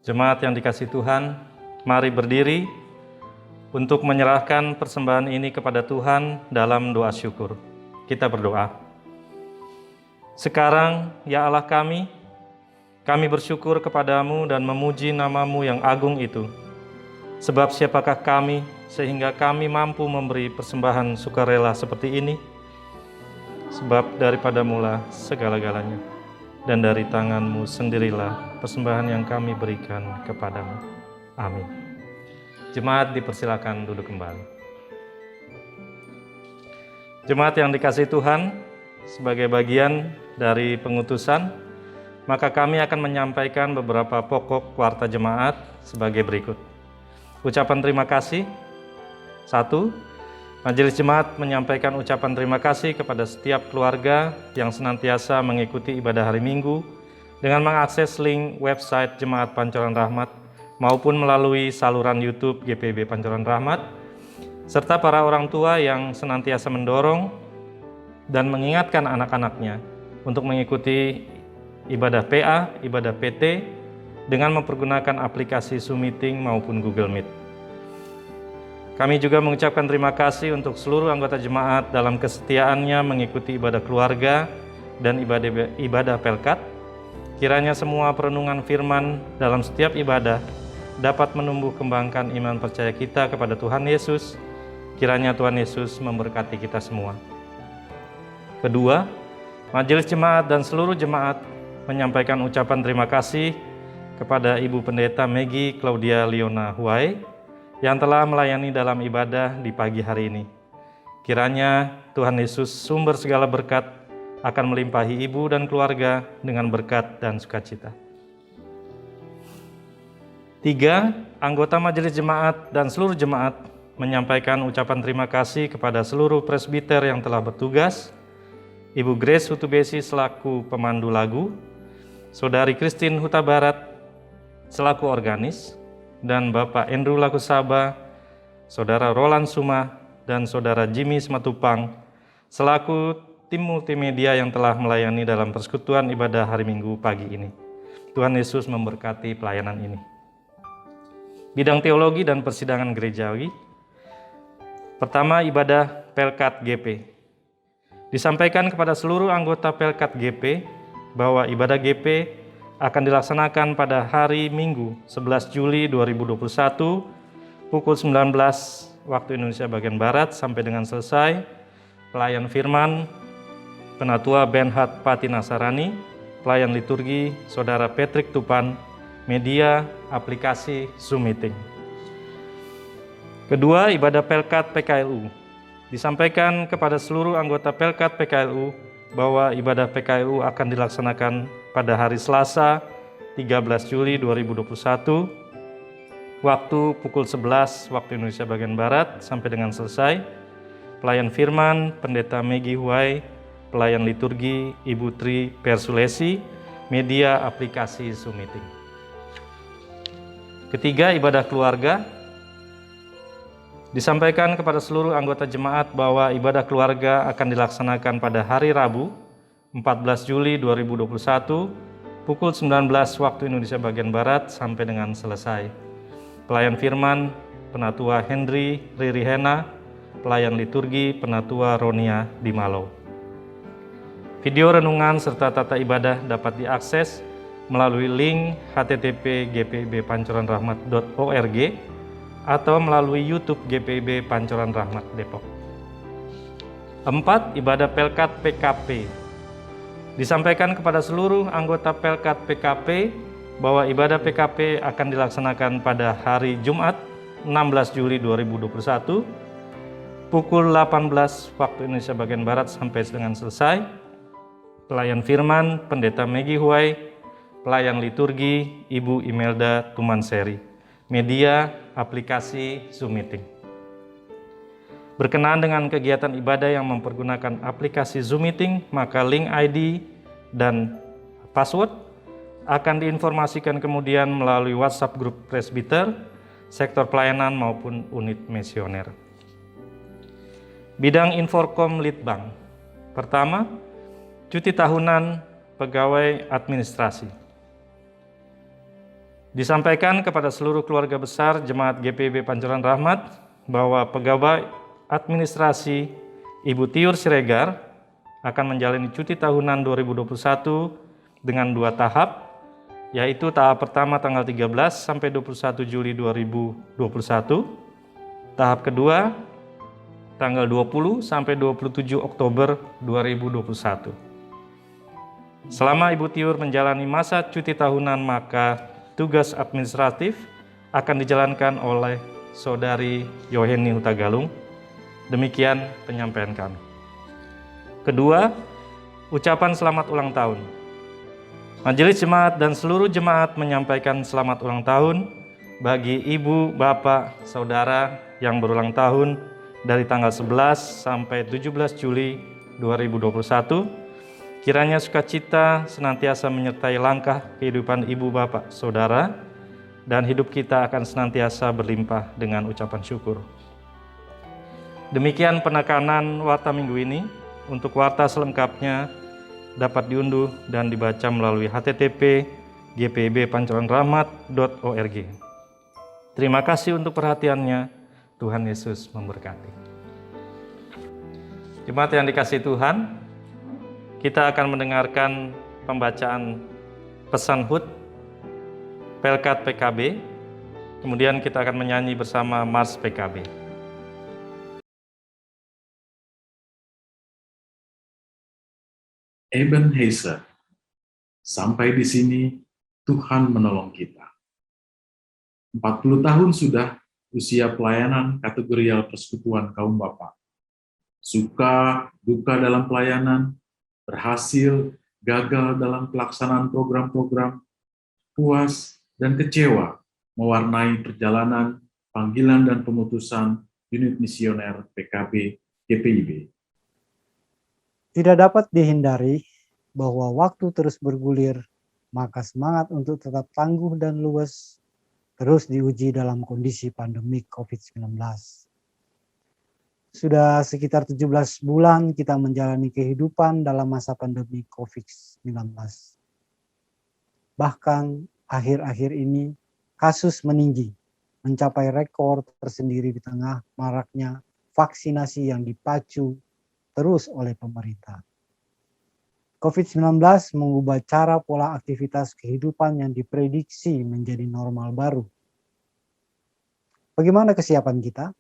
Jemaat yang dikasihi Tuhan, mari berdiri untuk menyerahkan persembahan ini kepada Tuhan dalam doa syukur. Kita berdoa. Sekarang, ya Allah kami bersyukur kepadamu dan memuji namamu yang agung itu. Sebab siapakah kami sehingga kami mampu memberi persembahan sukarela seperti ini? Sebab daripadamulah segala-galanya, dan dari tanganmu sendirilah persembahan yang kami berikan kepadamu. Amin. Jemaat dipersilakan duduk kembali. Jemaat yang dikasihi Tuhan, sebagai bagian dari pengutusan, maka kami akan menyampaikan beberapa pokok warta jemaat sebagai berikut. Ucapan terima kasih. 1. Majelis Jemaat menyampaikan ucapan terima kasih kepada setiap keluarga yang senantiasa mengikuti ibadah hari Minggu dengan mengakses link website Jemaat Pancoran Rahmat maupun melalui saluran YouTube GPIB Pancoran Rahmat, serta para orang tua yang senantiasa mendorong dan mengingatkan anak-anaknya untuk mengikuti ibadah PA, ibadah PT dengan mempergunakan aplikasi Zoom Meeting maupun Google Meet. Kami juga mengucapkan terima kasih untuk seluruh anggota jemaat dalam kesetiaannya mengikuti ibadah keluarga dan ibadah Pelkat. Kiranya semua perenungan firman dalam setiap ibadah dapat menumbuh kembangkan iman percaya kita kepada Tuhan Yesus. Kiranya Tuhan Yesus memberkati kita semua. Kedua, Majelis Jemaat dan seluruh jemaat menyampaikan ucapan terima kasih kepada Ibu Pendeta Maggie Claudia Leona Huai yang telah melayani dalam ibadah di pagi hari ini. Kiranya Tuhan Yesus sumber segala berkat akan melimpahi ibu dan keluarga dengan berkat dan sukacita. 3. Anggota Majelis Jemaat dan seluruh jemaat menyampaikan ucapan terima kasih kepada seluruh presbiter yang telah bertugas, Ibu Grace Hutubesi selaku pemandu lagu, Saudari Christine Huta Barat selaku organis, dan Bapak Andrew Lakusaba, Saudara Roland Suma, dan Saudara Jimmy Simatupang selaku tim multimedia yang telah melayani dalam persekutuan ibadah hari Minggu pagi ini. Tuhan Yesus memberkati pelayanan ini. Bidang teologi dan persidangan gerejawi. Pertama, ibadah Pelkat GP. Disampaikan kepada seluruh anggota Pelkat GP bahwa ibadah GP akan dilaksanakan pada hari Minggu 11 Juli 2021 pukul 19 waktu Indonesia bagian Barat sampai dengan selesai. Pelayan firman Penatua Benhat Pati Nasarani, pelayan liturgi Saudara Patrick Tupan, media aplikasi Zoom Meeting. Kedua, ibadah Pelkat PKLU. Disampaikan kepada seluruh anggota Pelkat PKLU bahwa ibadah PKLU akan dilaksanakan pada hari Selasa 13 Juli 2021 waktu pukul 11 waktu Indonesia bagian Barat sampai dengan selesai. Pelayan firman Pendeta Maggie Huai, pelayan liturgi Ibu Tri Persulesi, media aplikasi Zoom Meeting. Ketiga, ibadah keluarga. Disampaikan kepada seluruh anggota jemaat bahwa ibadah keluarga akan dilaksanakan pada hari Rabu 14 Juli 2021 pukul 19 waktu Indonesia bagian Barat sampai dengan selesai. Pelayan firman Penatua Henry Riri Hena, pelayan liturgi Penatua Ronia Dimalo. Video renungan serta tata ibadah dapat diakses melalui link http://gpibpancoranrahmat.org atau melalui YouTube GPIB Pancoran Rahmat Depok. 4. Ibadah Pelkat PKP. Disampaikan kepada seluruh anggota Pelkat PKP bahwa ibadah PKP akan dilaksanakan pada hari Jumat 16 Juli 2021 pukul 18 waktu Indonesia bagian Barat sampai dengan selesai. Pelayan firman Pendeta Maggie Huai, pelayan liturgi Ibu Imelda Tumanseri, media aplikasi Zoom Meeting. Berkenaan dengan kegiatan ibadah yang mempergunakan aplikasi Zoom Meeting, maka link ID dan password akan diinformasikan kemudian melalui WhatsApp grup presbiter, sektor pelayanan maupun unit misioner. Bidang Inforkom Litbang. Pertama, cuti tahunan pegawai administrasi. Disampaikan kepada seluruh keluarga besar Jemaat GPIB Pancoran Rahmat bahwa pegawai administrasi Ibu Tiur Siregar akan menjalani cuti tahunan 2021 dengan 2 tahap, yaitu tahap pertama tanggal 13 sampai 21 Juli 2021, tahap kedua tanggal 20 sampai 27 Oktober 2021. Selama Ibu Tiur menjalani masa cuti tahunan, maka tugas administratif akan dijalankan oleh Saudari Yoheni Hutagalung. Demikian penyampaian kami. Kedua, ucapan selamat ulang tahun. Majelis Jemaat dan seluruh jemaat menyampaikan selamat ulang tahun bagi ibu, bapak, saudara yang berulang tahun dari tanggal 11 sampai 17 Juli 2021. Kiranya sukacita senantiasa menyertai langkah kehidupan ibu, bapak, saudara, dan hidup kita akan senantiasa berlimpah dengan ucapan syukur. Demikian penekanan warta minggu ini. Untuk warta selengkapnya dapat diunduh dan dibaca melalui http://gpibpancoranrahmat.org. Terima kasih untuk perhatiannya. Tuhan Yesus memberkati. Jemaat yang dikasihi Tuhan, kita akan mendengarkan pembacaan pesan HUT Pelkat PKB, kemudian kita akan menyanyi bersama Mars PKB. Ebenezer, sampai di sini Tuhan menolong kita. 40 tahun sudah usia pelayanan kategorial persekutuan kaum bapak. Suka, duka dalam pelayanan, berhasil, gagal dalam pelaksanaan program-program, puas, dan kecewa mewarnai perjalanan, panggilan, dan pemutusan unit misioner PKB GPIB. Tidak dapat dihindari bahwa waktu terus bergulir, maka semangat untuk tetap tangguh dan luwes terus diuji dalam kondisi pandemi COVID-19. Sudah sekitar 17 bulan kita menjalani kehidupan dalam masa pandemi COVID-19. Bahkan akhir-akhir ini kasus meninggi, mencapai rekor tersendiri di tengah maraknya vaksinasi yang dipacu terus oleh pemerintah. COVID-19 mengubah cara pola aktivitas kehidupan yang diprediksi menjadi normal baru. Bagaimana kesiapan kita?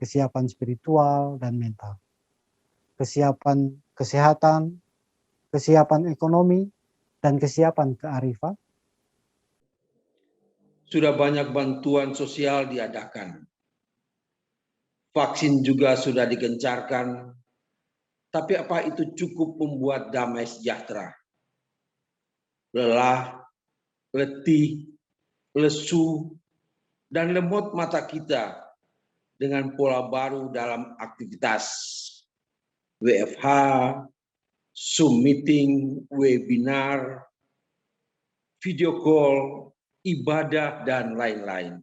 Kesiapan spiritual dan mental. Kesiapan kesehatan, kesiapan ekonomi, dan kesiapan kearifan. Sudah banyak bantuan sosial diadakan. Vaksin juga sudah digencarkan, tapi apa itu cukup membuat damai sejahtera? Lelah, letih, lesu, dan lemot mata kita dengan pola baru dalam aktivitas WFH, Zoom meeting, webinar, video call, ibadah, dan lain-lain.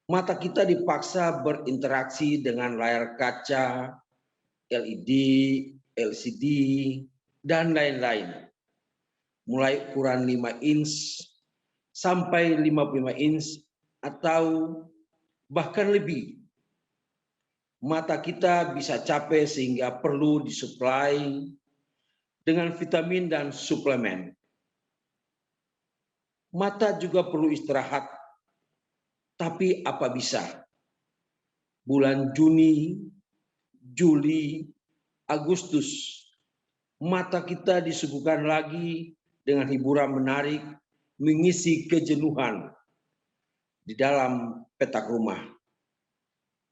Mata kita dipaksa berinteraksi dengan layar kaca, LED, LCD, dan lain-lain. Mulai ukuran 5 inch sampai 55 inch atau bahkan lebih. Mata kita bisa capek sehingga perlu disuplai dengan vitamin dan suplemen. Mata juga perlu istirahat. Tapi apa bisa? Bulan Juni, Juli, Agustus, mata kita disuguhkan lagi dengan hiburan menarik, mengisi kejenuhan di dalam petak rumah.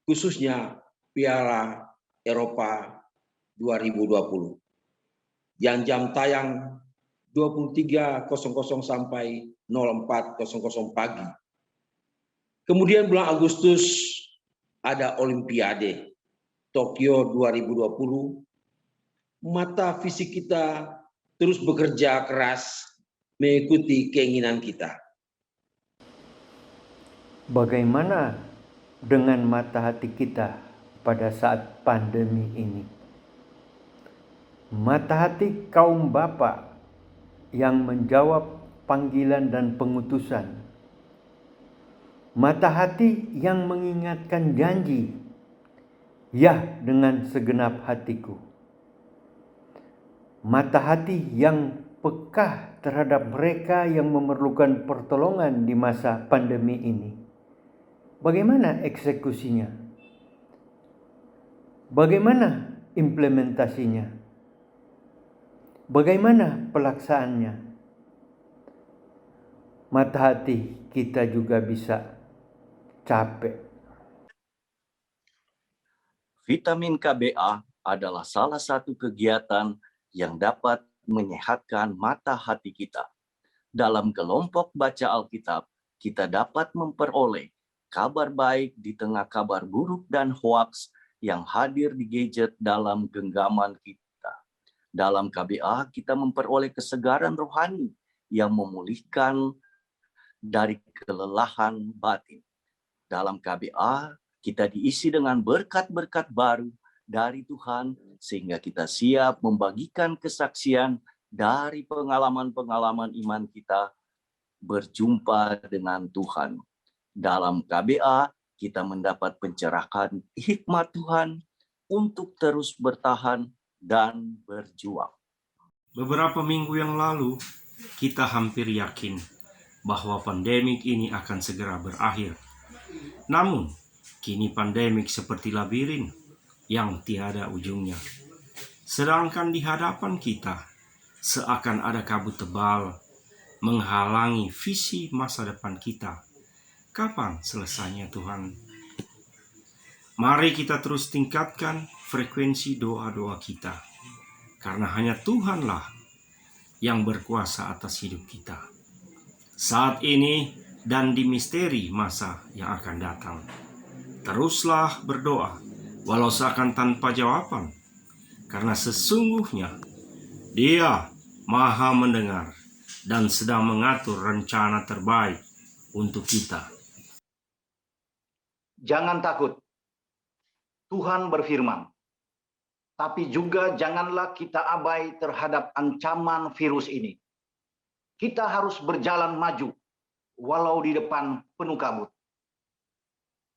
Khususnya Piala Eropa 2020. Yang jam tayang 23.00 sampai 04.00 pagi. Kemudian bulan Agustus ada Olimpiade Tokyo 2020. Mata fisik kita terus bekerja keras mengikuti keinginan kita. Bagaimana dengan mata hati kita pada saat pandemi ini? Mata hati kaum bapak yang menjawab panggilan dan pengutusan. Mata hati yang mengingatkan janji, ya dengan segenap hatiku. Mata hati yang peka terhadap mereka yang memerlukan pertolongan di masa pandemi ini. Bagaimana eksekusinya? Bagaimana implementasinya? Bagaimana pelaksanaannya? Mata hati kita juga bisa capek. Vitamin KBA adalah salah satu kegiatan yang dapat menyehatkan mata hati kita. Dalam kelompok baca Alkitab, kita dapat memperoleh kabar baik di tengah kabar buruk dan hoaks yang hadir di gadget dalam genggaman kita. Dalam KBA, kita memperoleh kesegaran rohani yang memulihkan dari kelelahan batin. Dalam KBA, kita diisi dengan berkat-berkat baru dari Tuhan, sehingga kita siap membagikan kesaksian dari pengalaman-pengalaman iman kita berjumpa dengan Tuhan. Dalam KBA, kita mendapat pencerahan hikmat Tuhan untuk terus bertahan dan berjuang. Beberapa minggu yang lalu, kita hampir yakin bahwa pandemik ini akan segera berakhir. Namun, kini pandemik seperti labirin yang tiada ujungnya. Sedangkan di hadapan kita, seakan ada kabut tebal menghalangi visi masa depan kita. Kapan selesainya Tuhan? Mari kita terus tingkatkan frekuensi doa-doa kita, karena hanya Tuhanlah yang berkuasa atas hidup kita, saat ini dan di misteri masa yang akan datang. Teruslah berdoa, walau seakan tanpa jawaban, karena sesungguhnya Dia Maha mendengar dan sedang mengatur rencana terbaik untuk kita. Jangan takut. Tuhan berfirman, tapi juga janganlah kita abai terhadap ancaman virus ini. Kita harus berjalan maju, walau di depan penuh kabut.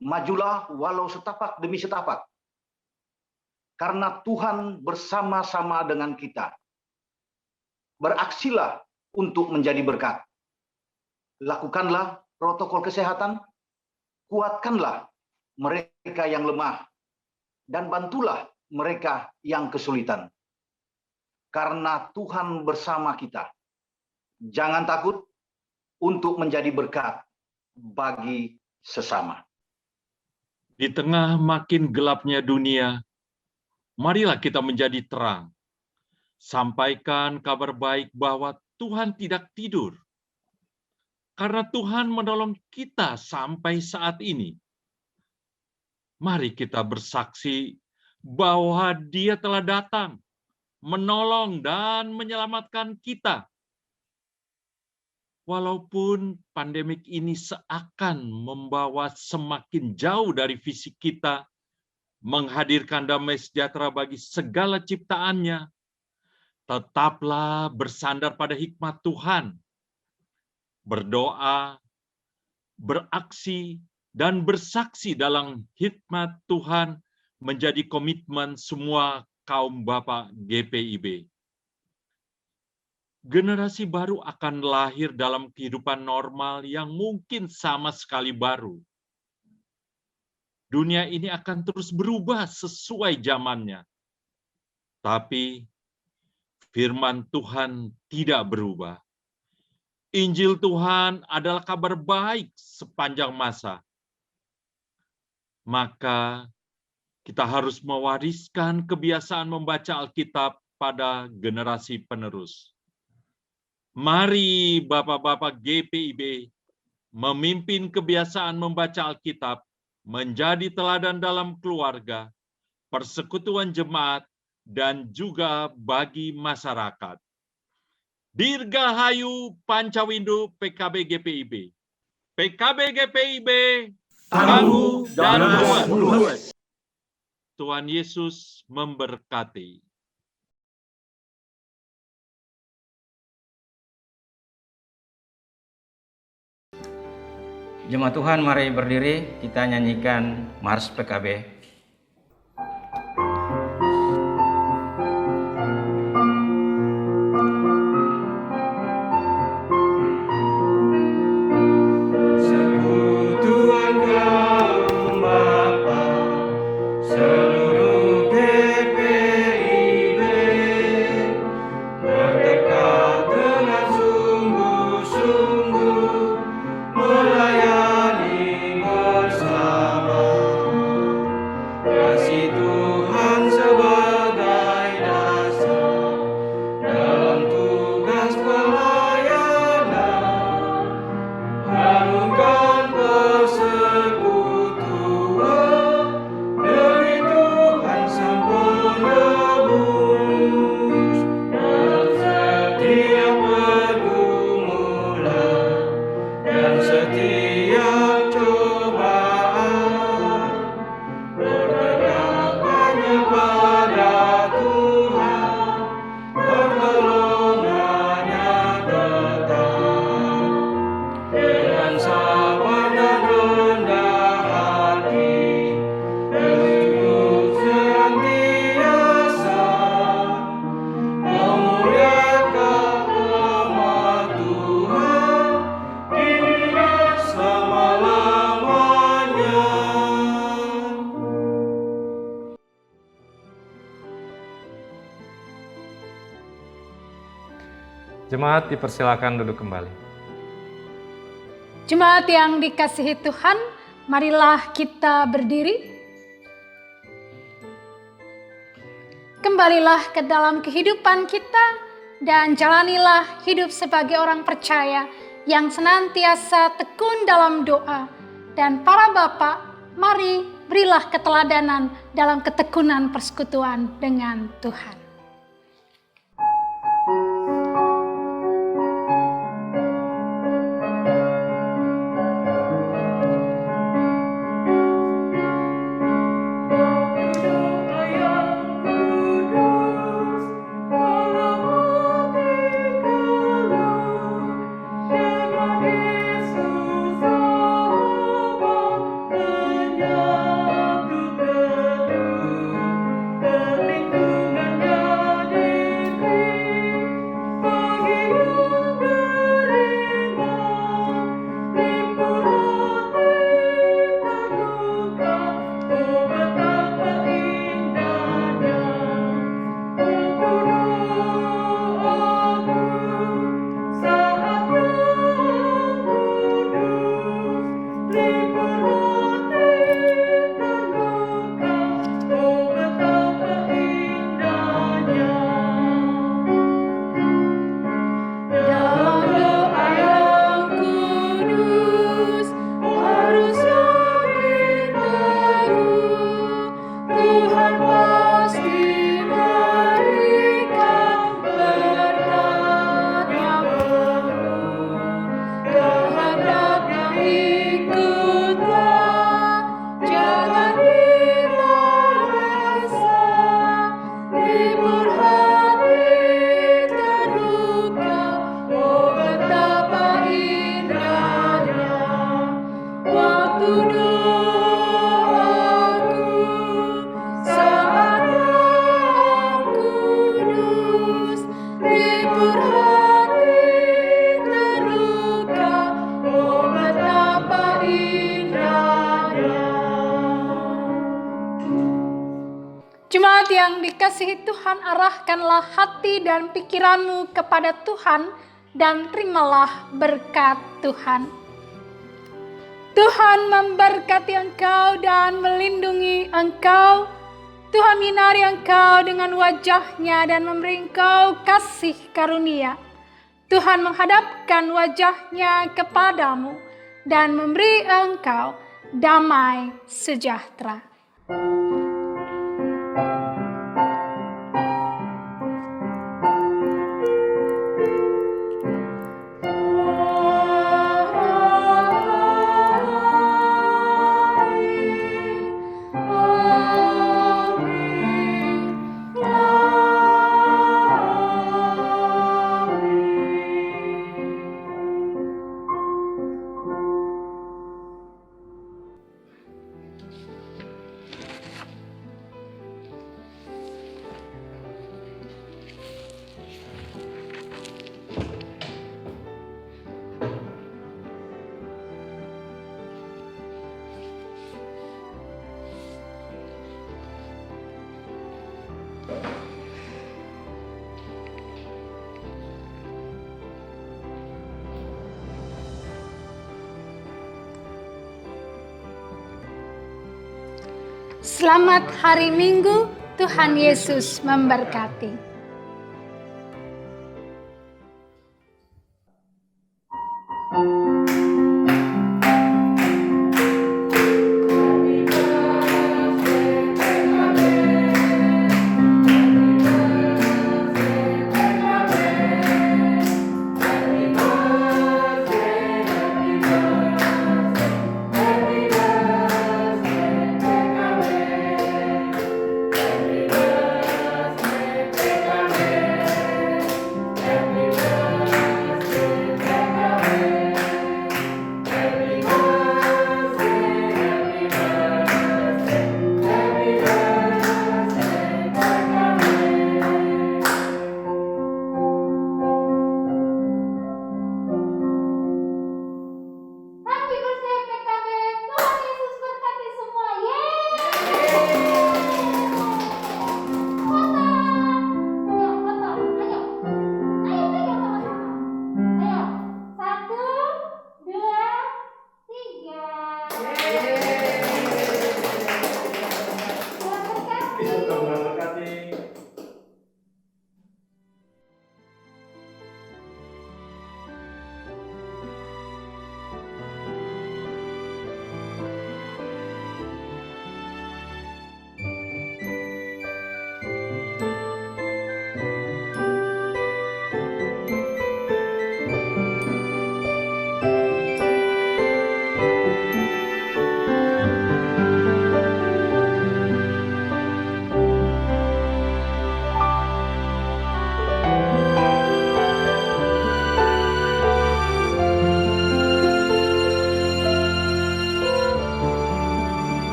Majulah walau setapak demi setapak, karena Tuhan bersama-sama dengan kita. Beraksilah untuk menjadi berkat. Lakukanlah protokol kesehatan, kuatkanlah mereka yang lemah, dan bantulah mereka yang kesulitan. Karena Tuhan bersama kita. Jangan takut untuk menjadi berkat bagi sesama. Di tengah makin gelapnya dunia, marilah kita menjadi terang. Sampaikan kabar baik bahwa Tuhan tidak tidur. Karena Tuhan menolong kita sampai saat ini. Mari kita bersaksi bahwa Dia telah datang, menolong dan menyelamatkan kita. Walaupun pandemik ini seakan membawa semakin jauh dari visi kita, menghadirkan damai sejahtera bagi segala ciptaannya, tetaplah bersandar pada hikmat Tuhan. Berdoa, beraksi, dan bersaksi dalam hikmat Tuhan menjadi komitmen semua kaum Bapak GPIB. Generasi baru akan lahir dalam kehidupan normal yang mungkin sama sekali baru. Dunia ini akan terus berubah sesuai zamannya. Tapi firman Tuhan tidak berubah. Injil Tuhan adalah kabar baik sepanjang masa. Maka kita harus mewariskan kebiasaan membaca Alkitab pada generasi penerus. Mari Bapak-Bapak GPIB memimpin kebiasaan membaca Alkitab menjadi teladan dalam keluarga, persekutuan jemaat, dan juga bagi masyarakat. Dirgahayu Pancawindu PKB GPIB. PKB GPIB tangguh dan kuat. Tuhan Yesus memberkati. Jemaat Tuhan, mari berdiri, kita nyanyikan Mars PKB. Jemaat dipersilakan duduk kembali. Jemaat yang dikasihi Tuhan, marilah kita berdiri. Kembalilah ke dalam kehidupan kita dan jalanilah hidup sebagai orang percaya yang senantiasa tekun dalam doa. Dan para bapak, mari berilah keteladanan dalam ketekunan persekutuan dengan Tuhan. Jemaat yang dikasihi Tuhan, arahkanlah hati dan pikiranmu kepada Tuhan dan terimalah berkat Tuhan. Tuhan memberkati engkau dan melindungi engkau. Tuhan menyinari engkau dengan wajah-Nya dan memberi engkau kasih karunia. Tuhan menghadapkan wajah-Nya kepadamu dan memberi engkau damai sejahtera. Selamat hari Minggu, Tuhan Yesus memberkati. Satu, dua, tiga.